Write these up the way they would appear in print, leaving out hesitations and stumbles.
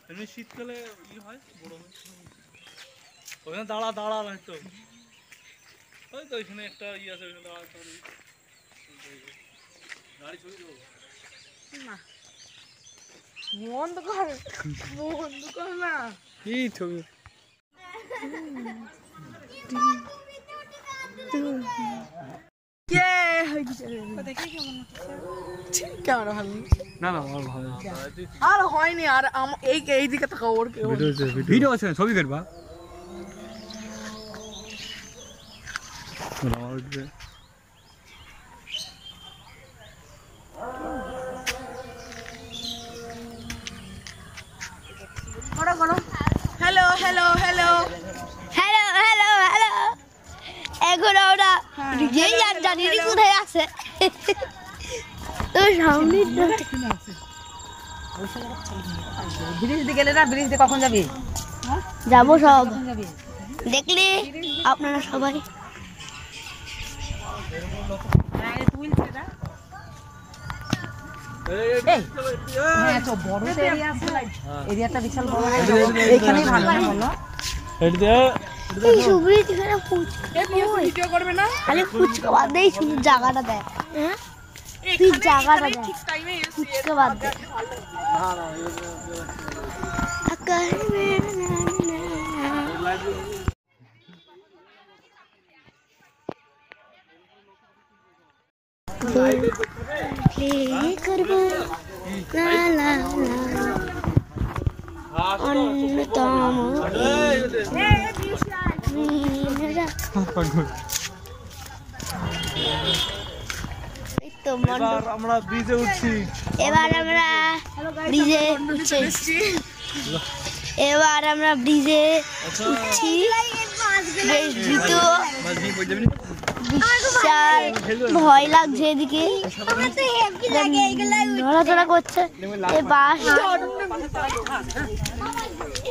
এমনি শীতকালে ই হয় বড় হয় ওখানে দাঁড়া দাঁড়া না তো ওই তো ওইখানে একটা ই আছে ওইখানে দাঁড়া গাড়ি ছবি দেবো না বন্ধ কর না কি ছবি কেমন ভালো না না আমার ভালো আর হয়নি আর এই দিকে তাকাও ওর ভিডিও আছে ছবি করবা hello hello hello hello hello hello এখন ওরা নিজেই আর জানি না কোথায় আছে তো সামনে ব্রিজ দিয়ে গেলে না ব্রিজ দিয়ে কখন যাবি যাবো সব দেখলি আপনারা সবাই এরিয়াটা বিশাল বড় এইখানেই ভালো হলো এই সুব্রীত এখানে ফুচকা করবে না খালি ফুচকা বাদ দেই শুধু জায়গাটা দেয় হ্যাঁ তুই জায়গাটা দেয় ফুচকা বাদ দে করবো লা লা অন্যতম আমরা ব্রিজে উঠছি এবার আমরা ব্রিজে উঠছি বিশাল ভয় লাগছে এদিকে নড়াচড়া করছে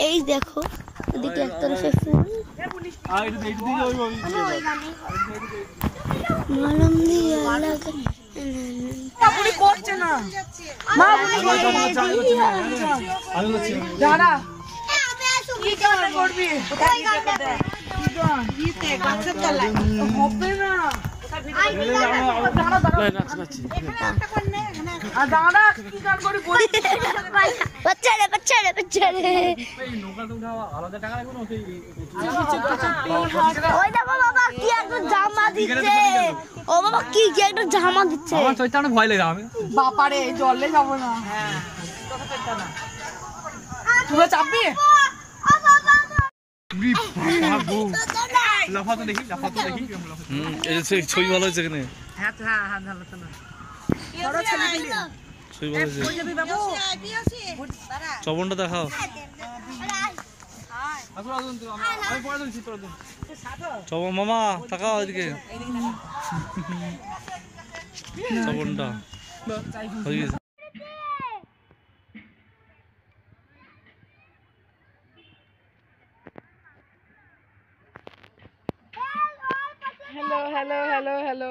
এই দেখো এদিকে একতরফে ফুল মলম দিয়ে করছে না দাঁড়া কি কারণে করবি হবে না জামা দিচ্ছে ভয় লেগে আমি বাপারে জলে যাবো না তুই চাপবি ছবি ভালো হয়েছে এখানে চবনটা দেখাও চবন মামা তাকাও এদিকে চবনটা হয়ে গেছে হ্যালো হ্যালো হ্যালো হ্যালো